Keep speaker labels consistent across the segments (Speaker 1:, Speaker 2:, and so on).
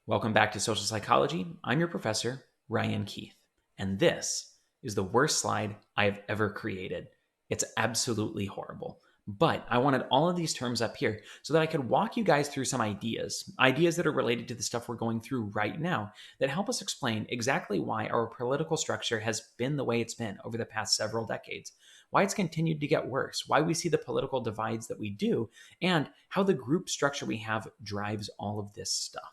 Speaker 1: Welcome back to Social Psychology. I'm your professor, Ryan Keith, and this is the worst slide I have ever created. It's absolutely horrible. But I wanted all of these terms up here so that I could walk you guys through some ideas that are related to the stuff we're going through right now that help us explain exactly why our political structure has been the way it's been over the past several decades, why it's continued to get worse, why we see the political divides that we do, and how the group structure we have drives all of this stuff.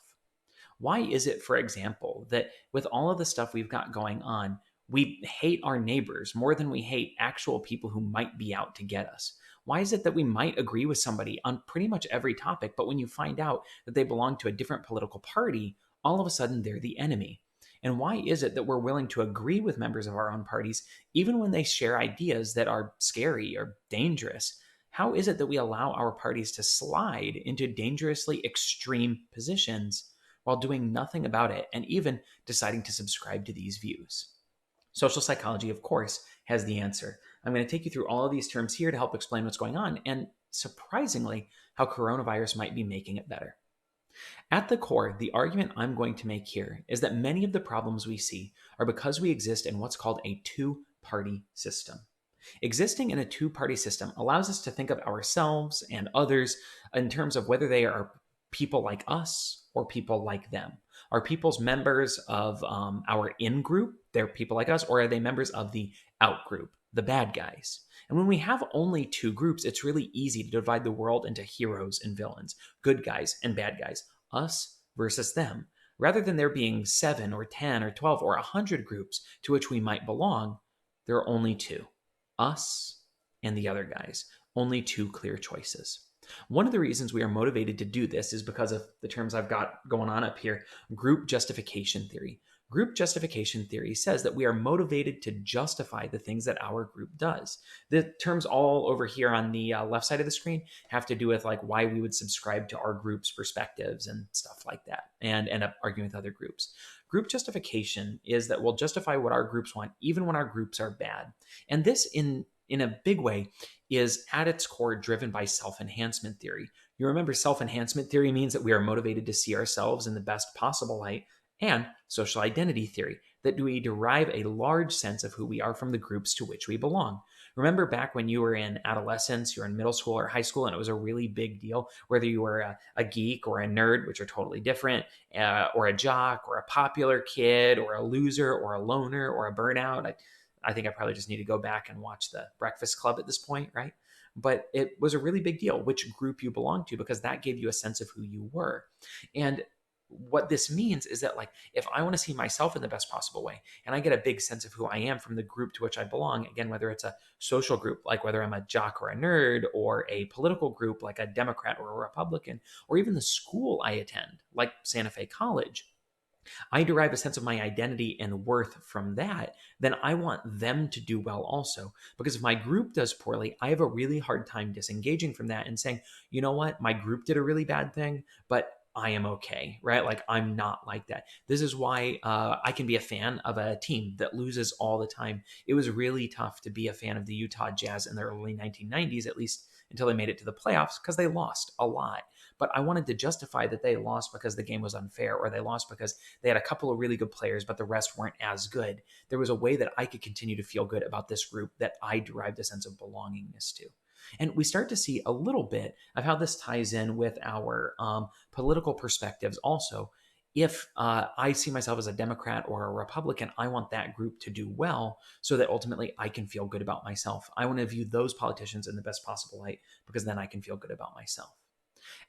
Speaker 1: Why is it, for example, that with all of the stuff we've got going on, we hate our neighbors more than we hate actual people who might be out to get us? Why is it that we might agree with somebody on pretty much every topic, but when you find out that they belong to a different political party, all of a sudden they're the enemy? And why is it that we're willing to agree with members of our own parties even when they share ideas that are scary or dangerous? How is it that we allow our parties to slide into dangerously extreme positions while doing nothing about it and even deciding to subscribe to these views? Social psychology, of course, has the answer. I'm going to take you through all of these terms here to help explain what's going on and, surprisingly, how coronavirus might be making it better. At the core, the argument I'm going to make here is that many of the problems we see are because we exist in what's called a two-party system. Existing in a two-party system allows us to think of ourselves and others in terms of whether they are people like us or people like them. Are people's members of our in-group, they're people like us, or are they members of the out-group, the bad guys? And when we have only two groups, it's really easy to divide the world into heroes and villains, good guys and bad guys, us versus them. Rather than there being 7 or 10 or 12 or 100 groups to which we might belong, there are only two: us and the other guys. Only two clear choices. One of the reasons we are motivated to do this is because of the terms I've got going on up here: group justification theory. Group justification theory says that we are motivated to justify the things that our group does. The terms all over here on the left side of the screen have to do with like why we would subscribe to our group's perspectives and stuff like that and end up arguing with other groups. Group justification is that we'll justify what our groups want even when our groups are bad. And this in a big way is at its core driven by self-enhancement theory. You remember, self-enhancement theory means that we are motivated to see ourselves in the best possible light, and social identity theory, that we derive a large sense of who we are from the groups to which we belong. Remember back when you were in adolescence, you were in middle school or high school, and it was a really big deal whether you were a geek or a nerd, which are totally different, or a jock or a popular kid or a loser or a loner or a burnout. I think I probably just need to go back and watch The Breakfast Club at this point, right? But it was a really big deal which group you belonged to because that gave you a sense of who you were. And what this means is that, like, if I want to see myself in the best possible way and I get a big sense of who I am from the group to which I belong, again, whether it's a social group, like whether I'm a jock or a nerd, or a political group, like a Democrat or a Republican, or even the school I attend, like Santa Fe College, I derive a sense of my identity and worth from that, then I want them to do well also. Because if my group does poorly, I have a really hard time disengaging from that and saying, you know what, my group did a really bad thing, but I am okay, right? Like, I'm not like that. This is why I can be a fan of a team that loses all the time. It was really tough to be a fan of the Utah Jazz in the early 1990s, at least until they made it to the playoffs, because they lost a lot. But I wanted to justify that they lost because the game was unfair, or they lost because they had a couple of really good players, but the rest weren't as good. There was a way that I could continue to feel good about this group that I derived a sense of belongingness to. And we start to see a little bit of how this ties in with our political perspectives also. If I see myself as a Democrat or a Republican, I want that group to do well so that ultimately I can feel good about myself. I want to view those politicians in the best possible light because then I can feel good about myself.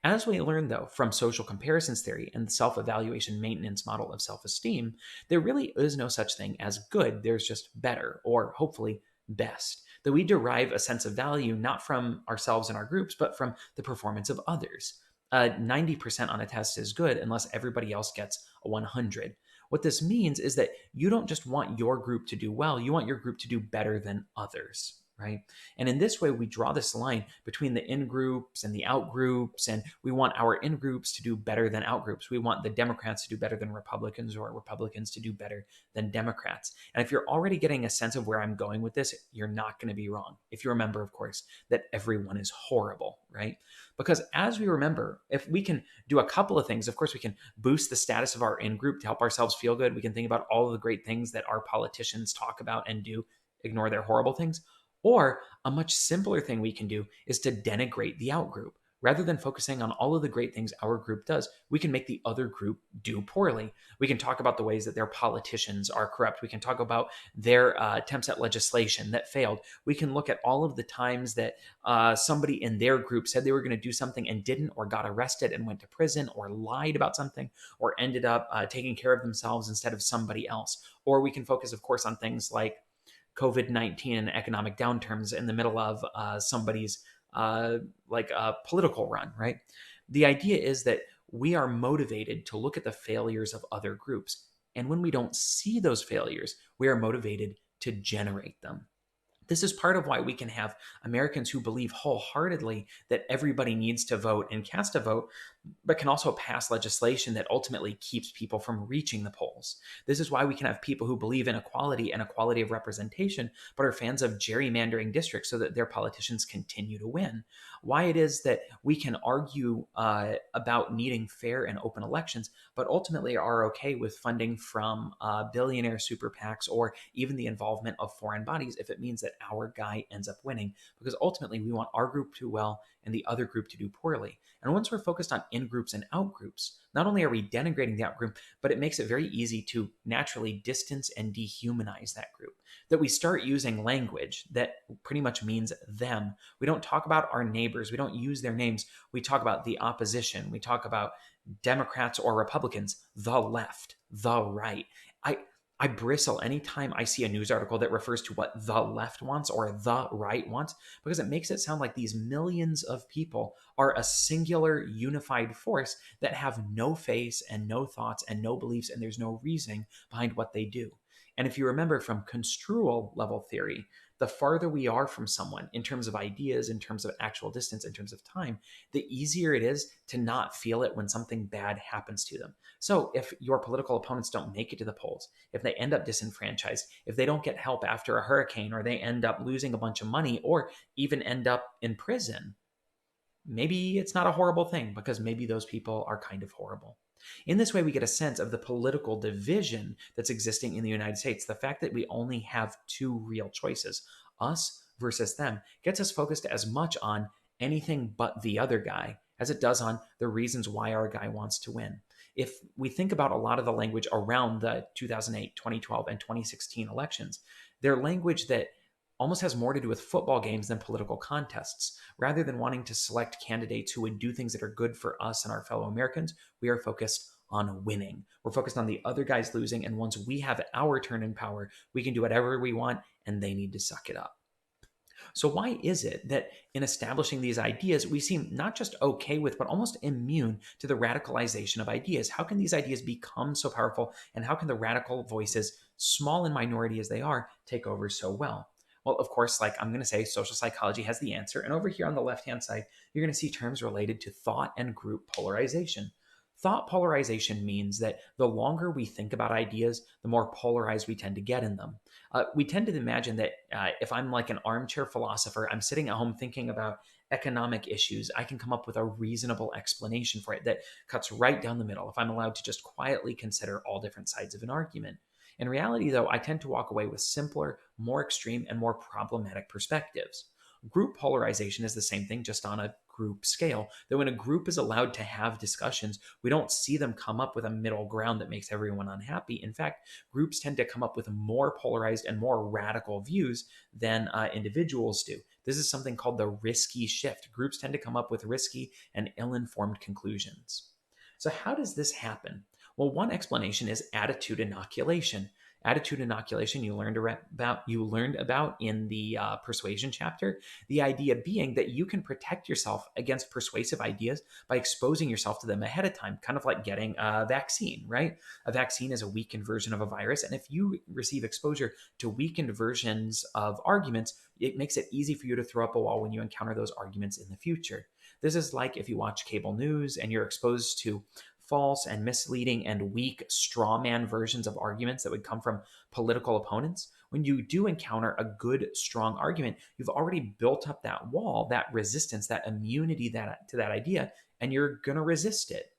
Speaker 1: As we learn, though, from social comparisons theory and the self evaluation maintenance model of self esteem, there really is no such thing as good. There's just better, or hopefully best. That we derive a sense of value not from ourselves and our groups, but from the performance of others. 90% on a test is good unless everybody else gets a 100. What this means is that you don't just want your group to do well, you want your group to do better than others. right? And in this way, we draw this line between the in groups and the out groups, and we want our in groups to do better than out groups. We want the Democrats to do better than Republicans, or Republicans to do better than Democrats. And if you're already getting a sense of where I'm going with this, you're not going to be wrong. If you remember, of course, that everyone is horrible, right? Because as we remember, if we can do a couple of things, of course, we can boost the status of our in group to help ourselves feel good. We can think about all of the great things that our politicians talk about and do, ignore their horrible things. Or a much simpler thing we can do is to denigrate the out group. Rather than focusing on all of the great things our group does, we can make the other group do poorly. We can talk about the ways that their politicians are corrupt. We can talk about their attempts at legislation that failed. We can look at all of the times that somebody in their group said they were going to do something and didn't, or got arrested and went to prison, or lied about something, or ended up taking care of themselves instead of somebody else. Or we can focus, of course, on things like COVID-19 and economic downturns in the middle of somebody's like a political run, right? The idea is that we are motivated to look at the failures of other groups. And when we don't see those failures, we are motivated to generate them. This is part of why we can have Americans who believe wholeheartedly that everybody needs to vote and cast a vote, but can also pass legislation that ultimately keeps people from reaching the polls. This is why we can have people who believe in equality and equality of representation, but are fans of gerrymandering districts so that their politicians continue to win. Why it is that we can argue about needing fair and open elections, but ultimately are okay with funding from billionaire super PACs or even the involvement of foreign bodies if it means that our guy ends up winning, because ultimately we want our group to do well and the other group to do poorly. And once we're focused on in groups and out groups, not only are we denigrating the out group, but it makes it very easy to naturally distance and dehumanize that group. That we start using language that pretty much means them. We don't talk about our neighbors, we don't use their names. We talk about the opposition, we talk about Democrats or Republicans, the left, the right. I bristle anytime I see a news article that refers to what the left wants or the right wants, because it makes it sound like these millions of people are a singular unified force that have no face and no thoughts and no beliefs, and there's no reasoning behind what they do. And if you remember from construal level theory, the farther we are from someone in terms of ideas, in terms of actual distance, in terms of time, the easier it is to not feel it when something bad happens to them. So if your political opponents don't make it to the polls, if they end up disenfranchised, if they don't get help after a hurricane, or they end up losing a bunch of money, or even end up in prison, maybe it's not a horrible thing, because maybe those people are kind of horrible. In this way, we get a sense of the political division that's existing in the United States. The fact that we only have two real choices, us versus them, gets us focused as much on anything but the other guy as it does on the reasons why our guy wants to win. If we think about a lot of the language around the 2008, 2012, and 2016 elections, they're language that almost has more to do with football games than political contests. Rather than wanting to select candidates who would do things that are good for us and our fellow Americans, we are focused on winning. We're focused on the other guys losing, and once we have our turn in power, we can do whatever we want, and they need to suck it up. So why is it that in establishing these ideas, we seem not just okay with, but almost immune to the radicalization of ideas? How can these ideas become so powerful, and how can the radical voices, small and minority as they are, take over so well? Well, of course, like I'm going to say, social psychology has the answer. And over here on the left-hand side, you're going to see terms related to thought and group polarization. Thought polarization means that the longer we think about ideas, the more polarized we tend to get in them. We tend to imagine that if I'm like an armchair philosopher, I'm sitting at home thinking about economic issues, I can come up with a reasonable explanation for it that cuts right down the middle if I'm allowed to just quietly consider all different sides of an argument. In reality, though, I tend to walk away with simpler, more extreme, and more problematic perspectives. Group polarization is the same thing, just on a group scale. That when a group is allowed to have discussions, we don't see them come up with a middle ground that makes everyone unhappy. In fact, groups tend to come up with more polarized and more radical views than individuals do. This is something called the risky shift. Groups tend to come up with risky and ill-informed conclusions. So how does this happen? Well, one explanation is attitude inoculation. Attitude inoculation you learned about in the persuasion chapter. The idea being that you can protect yourself against persuasive ideas by exposing yourself to them ahead of time, kind of like getting a vaccine, right? A vaccine is a weakened version of a virus, and if you receive exposure to weakened versions of arguments, it makes it easy for you to throw up a wall when you encounter those arguments in the future. This is like if you watch cable news and you're exposed to false and misleading and weak straw man versions of arguments that would come from political opponents. When you do encounter a good, strong argument, you've already built up that wall, that resistance, that immunity to that idea, and you're going to resist it.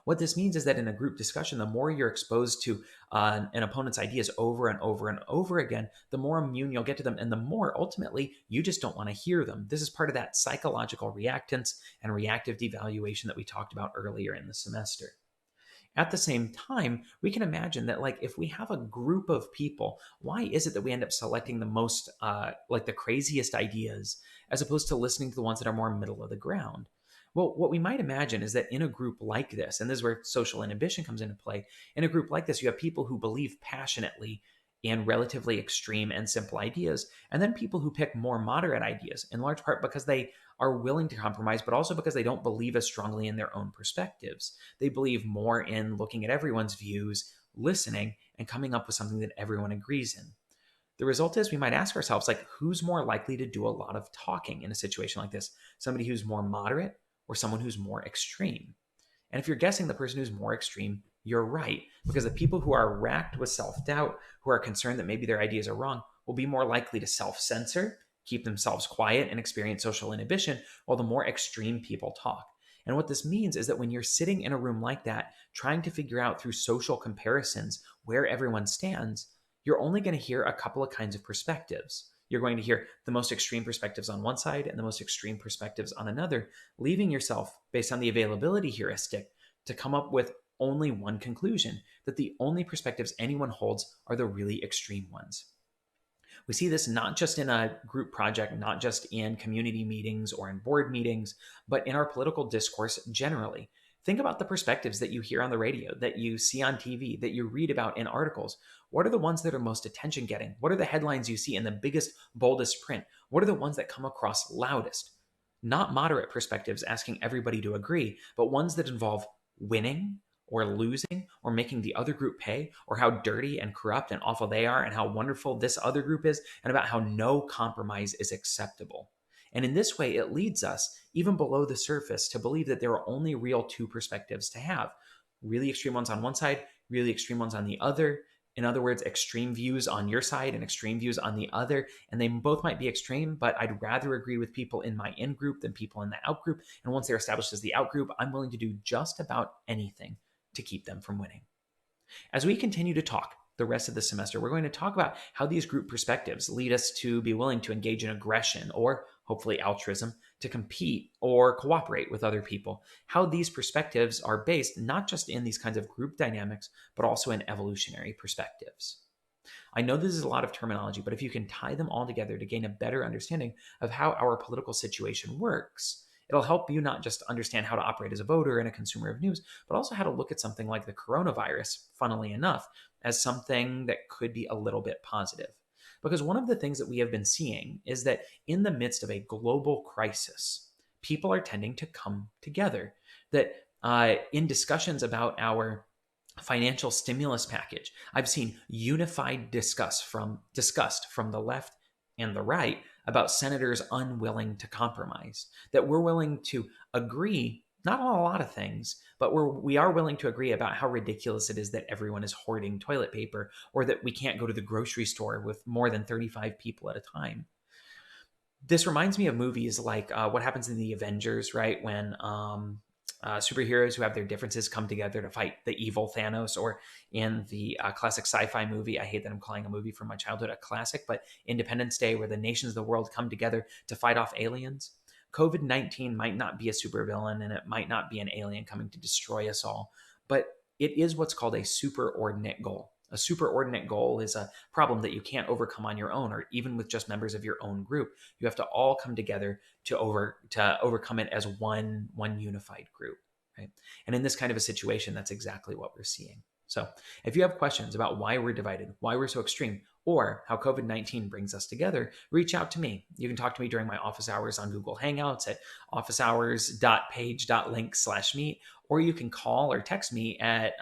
Speaker 1: What this means is that in a group discussion, the more you're exposed to an opponent's ideas over and over and over again, the more immune you'll get to them, and the more ultimately you just don't want to hear them. This is part of that psychological reactance and reactive devaluation that we talked about earlier in the semester. At the same time, we can imagine that, like, if we have a group of people, why is it that we end up selecting the most, like, the craziest ideas as opposed to listening to the ones that are more middle of the ground? Well, what we might imagine is that in a group like this, and this is where social inhibition comes into play, in a group like this, you have people who believe passionately in relatively extreme and simple ideas, and then people who pick more moderate ideas, in large part because they are willing to compromise, but also because they don't believe as strongly in their own perspectives. They believe more in looking at everyone's views, listening, and coming up with something that everyone agrees in. The result is we might ask ourselves, like, who's more likely to do a lot of talking in a situation like this? Somebody who's more moderate or someone who's more extreme? And if you're guessing the person who's more extreme, you're right, because the people who are racked with self-doubt, who are concerned that maybe their ideas are wrong, will be more likely to self-censor, keep themselves quiet, and experience social inhibition, while the more extreme people talk. And what this means is that when you're sitting in a room like that, trying to figure out through social comparisons where everyone stands, you're only going to hear a couple of kinds of perspectives. You're going to hear the most extreme perspectives on one side and the most extreme perspectives on another, leaving yourself, based on the availability heuristic, to come up with only one conclusion, that the only perspectives anyone holds are the really extreme ones. We see this not just in a group project, not just in community meetings or in board meetings, but in our political discourse generally. Think about the perspectives that you hear on the radio, that you see on TV, that you read about in articles. What are the ones that are most attention getting? What are the headlines you see in the biggest, boldest print? What are the ones that come across loudest? Not moderate perspectives asking everybody to agree, but ones that involve winning or losing or making the other group pay, or how dirty and corrupt and awful they are and how wonderful this other group is, and about how no compromise is acceptable. And in this way, it leads us, even below the surface, to believe that there are only real two perspectives to have: really extreme ones on one side, really extreme ones on the other. In other words, extreme views on your side and extreme views on the other. And they both might be extreme, but I'd rather agree with people in my in group than people in the out group. And once they're established as the out group, I'm willing to do just about anything to keep them from winning. As we continue to talk the rest of the semester, we're going to talk about how these group perspectives lead us to be willing to engage in aggression, or hopefully altruism, to compete or cooperate with other people. How these perspectives are based not just in these kinds of group dynamics, but also in evolutionary perspectives. I know this is a lot of terminology, but if you can tie them all together to gain a better understanding of how our political situation works, it'll help you not just understand how to operate as a voter and a consumer of news, but also how to look at something like the coronavirus, funnily enough, as something that could be a little bit positive. Because one of the things that we have been seeing is that in the midst of a global crisis, people are tending to come together. That in discussions about our financial stimulus package, I've seen unified disgust from the left and the right about senators unwilling to compromise. That we're willing to agree, not on a lot of things, but we are willing to agree about how ridiculous it is that everyone is hoarding toilet paper, or that we can't go to the grocery store with more than 35 people at a time. This reminds me of movies like what happens in the Avengers, right? When superheroes who have their differences come together to fight the evil Thanos, or in the classic sci-fi movie, I hate that I'm calling a movie from my childhood a classic, but Independence Day, where the nations of the world come together to fight off aliens. COVID-19 might not be a supervillain, and it might not be an alien coming to destroy us all, but it is what's called a superordinate goal. A superordinate goal is a problem that you can't overcome on your own, or even with just members of your own group. You have to all come together to overcome it as one unified group, right? And in this kind of a situation, that's exactly what we're seeing. So if you have questions about why we're divided, why we're so extreme, or how COVID-19 brings us together, reach out to me. You can talk to me during my office hours on Google Hangouts at officehours.page.link/meet, or you can call or text me at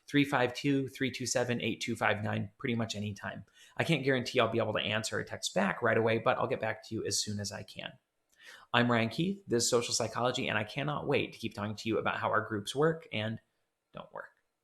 Speaker 1: 352-327-8259 pretty much anytime. I can't guarantee I'll be able to answer a text back right away, but I'll get back to you as soon as I can. I'm Ryan Keith. This is Social Psychology, and I cannot wait to keep talking to you about how our groups work and don't work.